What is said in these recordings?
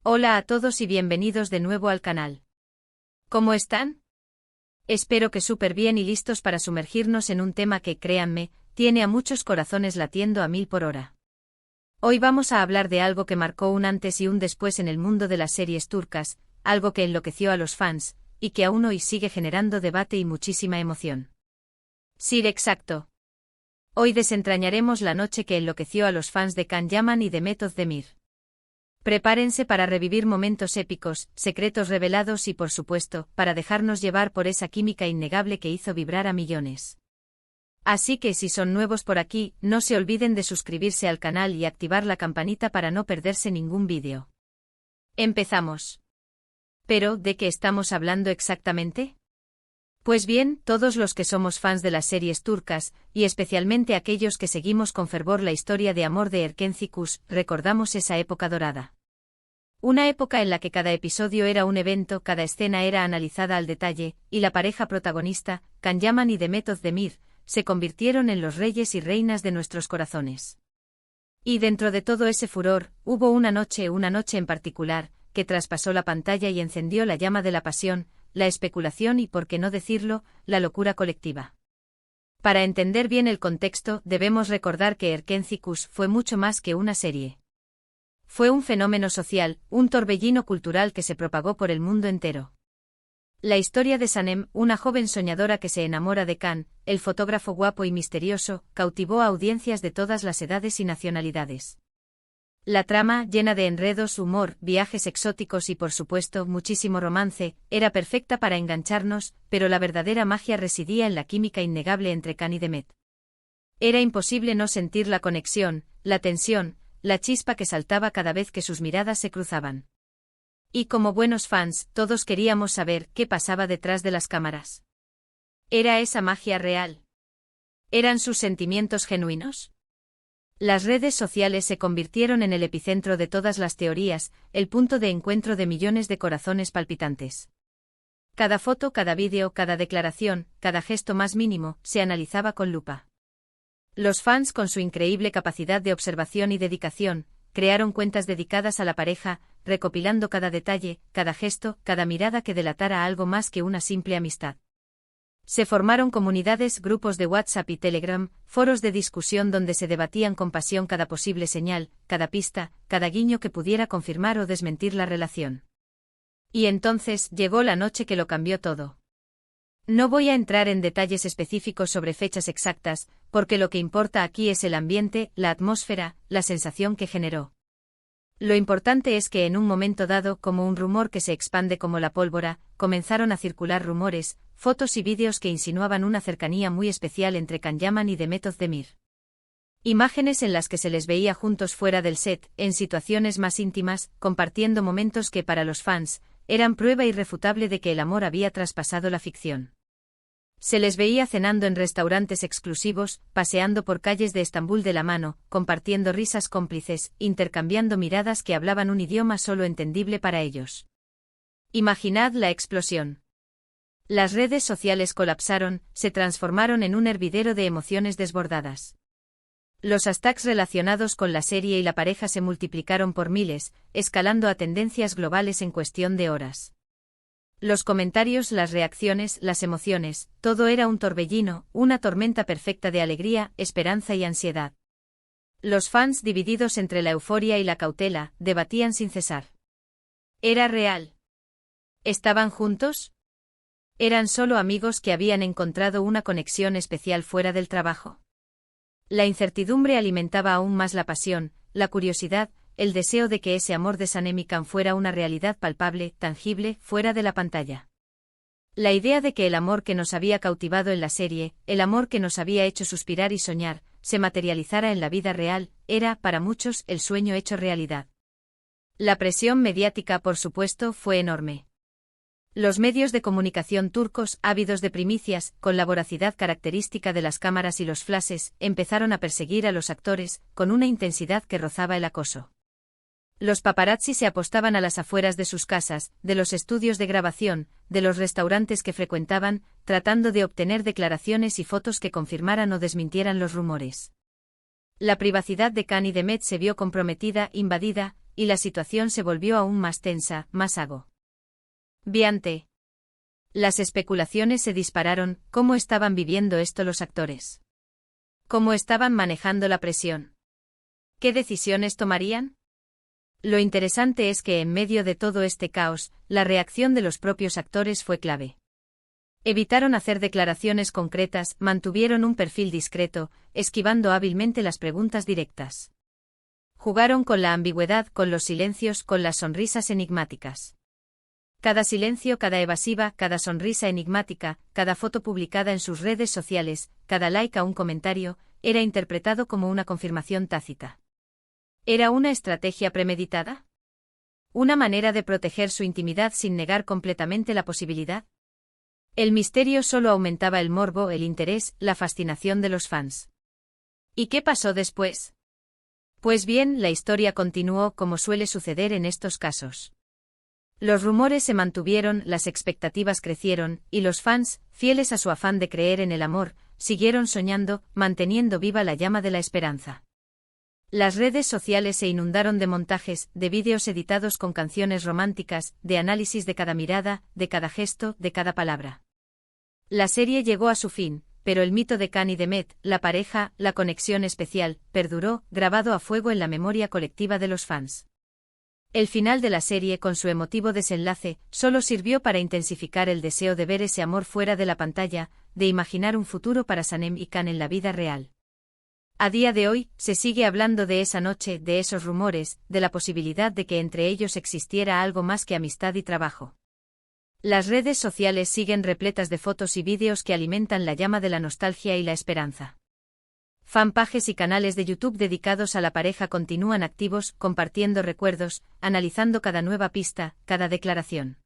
Hola a todos y bienvenidos de nuevo al canal. ¿Cómo están? Espero que súper bien y listos para sumergirnos en un tema que, créanme, tiene a muchos corazones latiendo a 1000 por hora. Hoy vamos a hablar de algo que marcó un antes y un después en el mundo de las series turcas, algo que enloqueció a los fans, y que aún hoy sigue generando debate y muchísima emoción. Sí, exacto. Hoy desentrañaremos la noche que enloqueció a los fans de Can Yaman y de Mehmet Özdemir. Prepárense para revivir momentos épicos, secretos revelados y, por supuesto, para dejarnos llevar por esa química innegable que hizo vibrar a millones. Así que si son nuevos por aquí, no se olviden de suscribirse al canal y activar la campanita para no perderse ningún vídeo. Empezamos. ¿Pero de qué estamos hablando exactamente? Pues bien, todos los que somos fans de las series turcas, y especialmente aquellos que seguimos con fervor la historia de amor de Erken Cikus, recordamos esa época dorada. Una época en la que cada episodio era un evento, cada escena era analizada al detalle, y la pareja protagonista, Can Yaman y Mehmet Özdemir, se convirtieron en los reyes y reinas de nuestros corazones. Y dentro de todo ese furor, hubo una noche en particular, que traspasó la pantalla y encendió la llama de la pasión, la especulación y, por qué no decirlo, la locura colectiva. Para entender bien el contexto, debemos recordar que Erken Cikus fue mucho más que una serie. Fue un fenómeno social, un torbellino cultural que se propagó por el mundo entero. La historia de Sanem, una joven soñadora que se enamora de Can, el fotógrafo guapo y misterioso, cautivó a audiencias de todas las edades y nacionalidades. La trama, llena de enredos, humor, viajes exóticos y por supuesto muchísimo romance, era perfecta para engancharnos, pero la verdadera magia residía en la química innegable entre Can y Mehmet. Era imposible no sentir la conexión, la tensión, la chispa que saltaba cada vez que sus miradas se cruzaban. Y como buenos fans, todos queríamos saber qué pasaba detrás de las cámaras. ¿Era esa magia real? ¿Eran sus sentimientos genuinos? Las redes sociales se convirtieron en el epicentro de todas las teorías, el punto de encuentro de millones de corazones palpitantes. Cada foto, cada vídeo, cada declaración, cada gesto más mínimo, se analizaba con lupa. Los fans, con su increíble capacidad de observación y dedicación, crearon cuentas dedicadas a la pareja, recopilando cada detalle, cada gesto, cada mirada que delatara algo más que una simple amistad. Se formaron comunidades, grupos de WhatsApp y Telegram, foros de discusión donde se debatían con pasión cada posible señal, cada pista, cada guiño que pudiera confirmar o desmentir la relación. Y entonces llegó la noche que lo cambió todo. No voy a entrar en detalles específicos sobre fechas exactas, porque lo que importa aquí es el ambiente, la atmósfera, la sensación que generó. Lo importante es que en un momento dado, como un rumor que se expande como la pólvora, comenzaron a circular rumores, fotos y vídeos que insinuaban una cercanía muy especial entre Can Yaman y Mehmet Özdemir. Imágenes en las que se les veía juntos fuera del set, en situaciones más íntimas, compartiendo momentos que para los fans, eran prueba irrefutable de que el amor había traspasado la ficción. Se les veía cenando en restaurantes exclusivos, paseando por calles de Estambul de la mano, compartiendo risas cómplices, intercambiando miradas que hablaban un idioma solo entendible para ellos. Imaginad la explosión. Las redes sociales colapsaron, se transformaron en un hervidero de emociones desbordadas. Los hashtags relacionados con la serie y la pareja se multiplicaron por miles, escalando a tendencias globales en cuestión de horas. Los comentarios, las reacciones, las emociones, todo era un torbellino, una tormenta perfecta de alegría, esperanza y ansiedad. Los fans, divididos entre la euforia y la cautela, debatían sin cesar. ¿Era real? ¿Estaban juntos? ¿Eran solo amigos que habían encontrado una conexión especial fuera del trabajo? La incertidumbre alimentaba aún más la pasión, la curiosidad, el deseo de que ese amor de Sanem y Can fuera una realidad palpable, tangible, fuera de la pantalla. La idea de que el amor que nos había cautivado en la serie, el amor que nos había hecho suspirar y soñar, se materializara en la vida real, era, para muchos, el sueño hecho realidad. La presión mediática, por supuesto, fue enorme. Los medios de comunicación turcos, ávidos de primicias, con la voracidad característica de las cámaras y los flashes, empezaron a perseguir a los actores, con una intensidad que rozaba el acoso. Los paparazzi se apostaban a las afueras de sus casas, de los estudios de grabación, de los restaurantes que frecuentaban, tratando de obtener declaraciones y fotos que confirmaran o desmintieran los rumores. La privacidad de Khan y Demet se vio comprometida, invadida, y la situación se volvió aún más tensa, más agobiante. Las especulaciones se dispararon. ¿Cómo estaban viviendo esto los actores? ¿Cómo estaban manejando la presión? ¿Qué decisiones tomarían? Lo interesante es que en medio de todo este caos, la reacción de los propios actores fue clave. Evitaron hacer declaraciones concretas, mantuvieron un perfil discreto, esquivando hábilmente las preguntas directas. Jugaron con la ambigüedad, con los silencios, con las sonrisas enigmáticas. Cada silencio, cada evasiva, cada sonrisa enigmática, cada foto publicada en sus redes sociales, cada like a un comentario, era interpretado como una confirmación tácita. ¿Era una estrategia premeditada? ¿Una manera de proteger su intimidad sin negar completamente la posibilidad? El misterio solo aumentaba el morbo, el interés, la fascinación de los fans. ¿Y qué pasó después? Pues bien, la historia continuó como suele suceder en estos casos. Los rumores se mantuvieron, las expectativas crecieron, y los fans, fieles a su afán de creer en el amor, siguieron soñando, manteniendo viva la llama de la esperanza. Las redes sociales se inundaron de montajes, de vídeos editados con canciones románticas, de análisis de cada mirada, de cada gesto, de cada palabra. La serie llegó a su fin, pero el mito de Khan y Demet, la pareja, la conexión especial, perduró, grabado a fuego en la memoria colectiva de los fans. El final de la serie, con su emotivo desenlace, solo sirvió para intensificar el deseo de ver ese amor fuera de la pantalla, de imaginar un futuro para Sanem y Khan en la vida real. A día de hoy, se sigue hablando de esa noche, de esos rumores, de la posibilidad de que entre ellos existiera algo más que amistad y trabajo. Las redes sociales siguen repletas de fotos y vídeos que alimentan la llama de la nostalgia y la esperanza. Fanpages y canales de YouTube dedicados a la pareja continúan activos, compartiendo recuerdos, analizando cada nueva pista, cada declaración.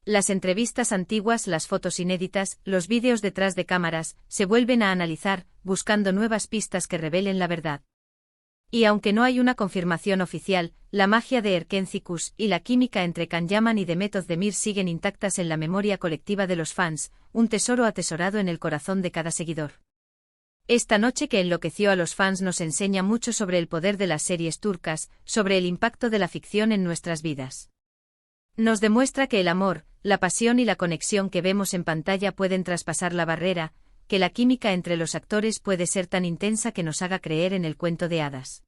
Las entrevistas antiguas, las fotos inéditas, los vídeos detrás de cámaras, se vuelven a analizar, buscando nuevas pistas que revelen la verdad. Y aunque no hay una confirmación oficial, la magia de Erkencikus y la química entre Can Yaman y Demet Özdemir siguen intactas en la memoria colectiva de los fans, un tesoro atesorado en el corazón de cada seguidor. Esta noche que enloqueció a los fans nos enseña mucho sobre el poder de las series turcas, sobre el impacto de la ficción en nuestras vidas. Nos demuestra que el amor, la pasión y la conexión que vemos en pantalla pueden traspasar la barrera, que la química entre los actores puede ser tan intensa que nos haga creer en el cuento de hadas.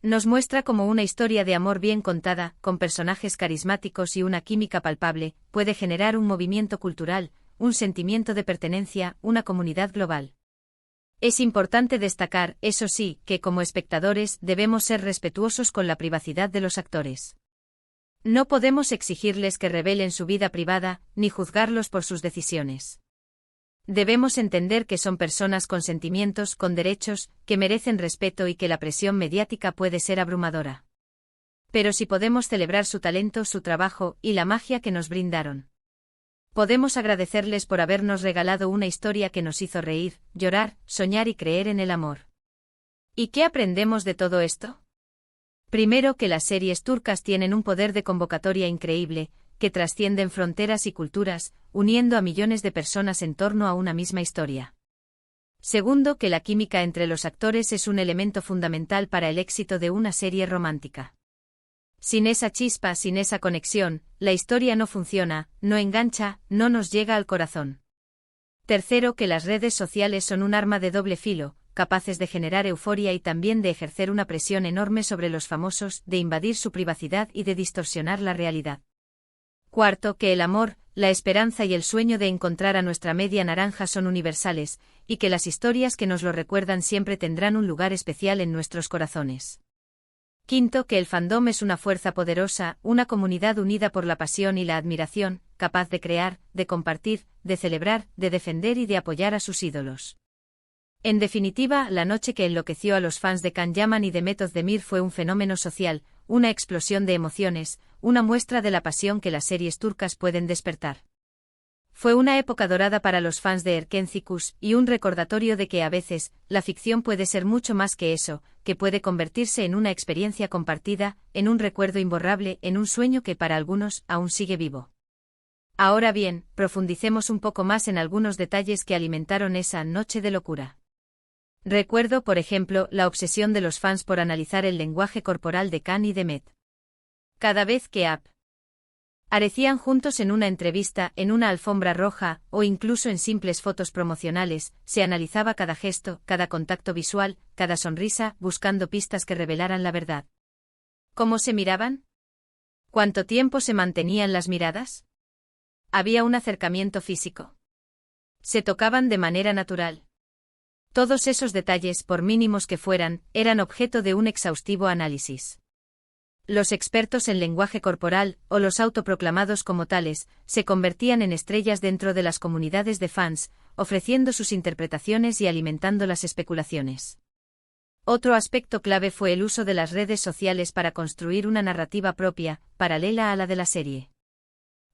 Nos muestra cómo una historia de amor bien contada, con personajes carismáticos y una química palpable, puede generar un movimiento cultural, un sentimiento de pertenencia, una comunidad global. Es importante destacar, eso sí, que como espectadores debemos ser respetuosos con la privacidad de los actores. No podemos exigirles que revelen su vida privada, ni juzgarlos por sus decisiones. Debemos entender que son personas con sentimientos, con derechos, que merecen respeto y que la presión mediática puede ser abrumadora. Pero si podemos celebrar su talento, su trabajo y la magia que nos brindaron. Podemos agradecerles por habernos regalado una historia que nos hizo reír, llorar, soñar y creer en el amor. ¿Y qué aprendemos de todo esto? Primero, que las series turcas tienen un poder de convocatoria increíble, que trascienden fronteras y culturas, uniendo a millones de personas en torno a una misma historia. Segundo, que la química entre los actores es un elemento fundamental para el éxito de una serie romántica. Sin esa chispa, sin esa conexión, la historia no funciona, no engancha, no nos llega al corazón. Tercero, que las redes sociales son un arma de doble filo, capaces de generar euforia y también de ejercer una presión enorme sobre los famosos, de invadir su privacidad y de distorsionar la realidad. Cuarto, que el amor, la esperanza y el sueño de encontrar a nuestra media naranja son universales, y que las historias que nos lo recuerdan siempre tendrán un lugar especial en nuestros corazones. Quinto, que el fandom es una fuerza poderosa, una comunidad unida por la pasión y la admiración, capaz de crear, de compartir, de celebrar, de defender y de apoyar a sus ídolos. En definitiva, la noche que enloqueció a los fans de Can Yaman y Demet Özdemir fue un fenómeno social, una explosión de emociones, una muestra de la pasión que las series turcas pueden despertar. Fue una época dorada para los fans de Erkencikus y un recordatorio de que a veces, la ficción puede ser mucho más que eso, que puede convertirse en una experiencia compartida, en un recuerdo imborrable, en un sueño que para algunos aún sigue vivo. Ahora bien, profundicemos un poco más en algunos detalles que alimentaron esa noche de locura. Recuerdo, por ejemplo, la obsesión de los fans por analizar el lenguaje corporal de Khan y Demet. Cada vez que aparecían juntos en una entrevista, en una alfombra roja, o incluso en simples fotos promocionales, se analizaba cada gesto, cada contacto visual, cada sonrisa, buscando pistas que revelaran la verdad. ¿Cómo se miraban? ¿Cuánto tiempo se mantenían las miradas? Había un acercamiento físico. Se tocaban de manera natural. Todos esos detalles, por mínimos que fueran, eran objeto de un exhaustivo análisis. Los expertos en lenguaje corporal, o los autoproclamados como tales, se convertían en estrellas dentro de las comunidades de fans, ofreciendo sus interpretaciones y alimentando las especulaciones. Otro aspecto clave fue el uso de las redes sociales para construir una narrativa propia, paralela a la de la serie.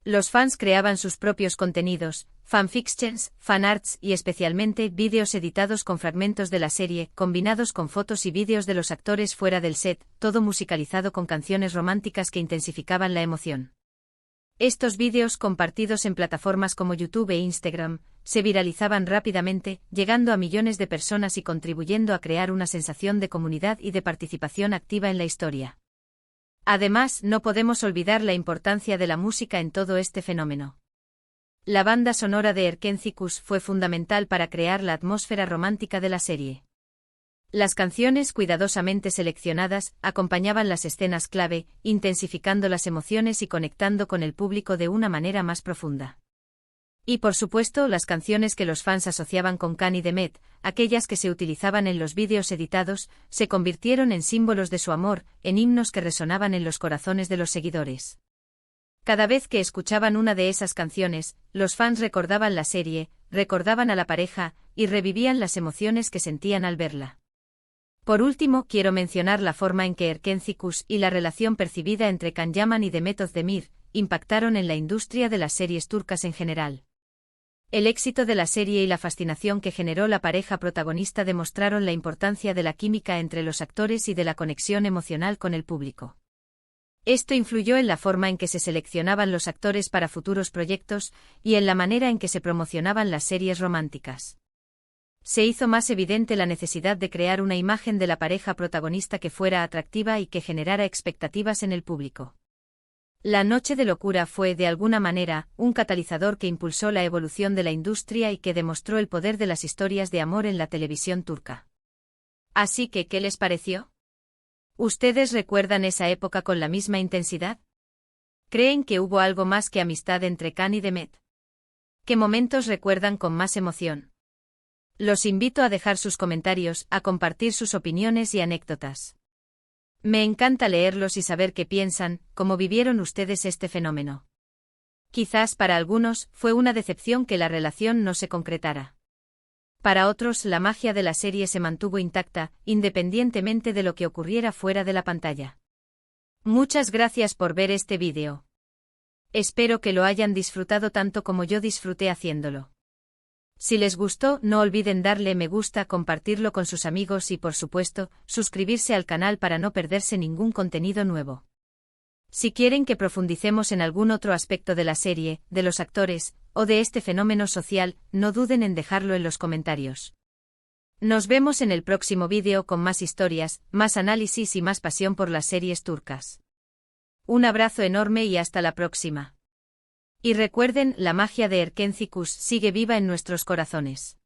Los fans creaban sus propios contenidos, fanfictions, fanarts y especialmente vídeos editados con fragmentos de la serie, combinados con fotos y vídeos de los actores fuera del set, todo musicalizado con canciones románticas que intensificaban la emoción. Estos vídeos, compartidos en plataformas como YouTube e Instagram, se viralizaban rápidamente, llegando a millones de personas y contribuyendo a crear una sensación de comunidad y de participación activa en la historia. Además, no podemos olvidar la importancia de la música en todo este fenómeno. La banda sonora de Erkenci Kuş fue fundamental para crear la atmósfera romántica de la serie. Las canciones cuidadosamente seleccionadas acompañaban las escenas clave, intensificando las emociones y conectando con el público de una manera más profunda. Y por supuesto, las canciones que los fans asociaban con Khan y Demet, aquellas que se utilizaban en los vídeos editados, se convirtieron en símbolos de su amor, en himnos que resonaban en los corazones de los seguidores. Cada vez que escuchaban una de esas canciones, los fans recordaban la serie, recordaban a la pareja, y revivían las emociones que sentían al verla. Por último, quiero mencionar la forma en que Erkenci Kuş y la relación percibida entre Can Yaman y Demet Özdemir impactaron en la industria de las series turcas en general. El éxito de la serie y la fascinación que generó la pareja protagonista demostraron la importancia de la química entre los actores y de la conexión emocional con el público. Esto influyó en la forma en que se seleccionaban los actores para futuros proyectos y en la manera en que se promocionaban las series románticas. Se hizo más evidente la necesidad de crear una imagen de la pareja protagonista que fuera atractiva y que generara expectativas en el público. La Noche de Locura fue, de alguna manera, un catalizador que impulsó la evolución de la industria y que demostró el poder de las historias de amor en la televisión turca. Así que, ¿qué les pareció? ¿Ustedes recuerdan esa época con la misma intensidad? ¿Creen que hubo algo más que amistad entre Khan y Demet? ¿Qué momentos recuerdan con más emoción? Los invito a dejar sus comentarios, a compartir sus opiniones y anécdotas. Me encanta leerlos y saber qué piensan, cómo vivieron ustedes este fenómeno. Quizás para algunos fue una decepción que la relación no se concretara. Para otros, la magia de la serie se mantuvo intacta, independientemente de lo que ocurriera fuera de la pantalla. Muchas gracias por ver este vídeo. Espero que lo hayan disfrutado tanto como yo disfruté haciéndolo. Si les gustó, no olviden darle me gusta, compartirlo con sus amigos y, por supuesto, suscribirse al canal para no perderse ningún contenido nuevo. Si quieren que profundicemos en algún otro aspecto de la serie, de los actores, o de este fenómeno social, no duden en dejarlo en los comentarios. Nos vemos en el próximo vídeo con más historias, más análisis y más pasión por las series turcas. Un abrazo enorme y hasta la próxima. Y recuerden, la magia de Erkenci Kuş sigue viva en nuestros corazones.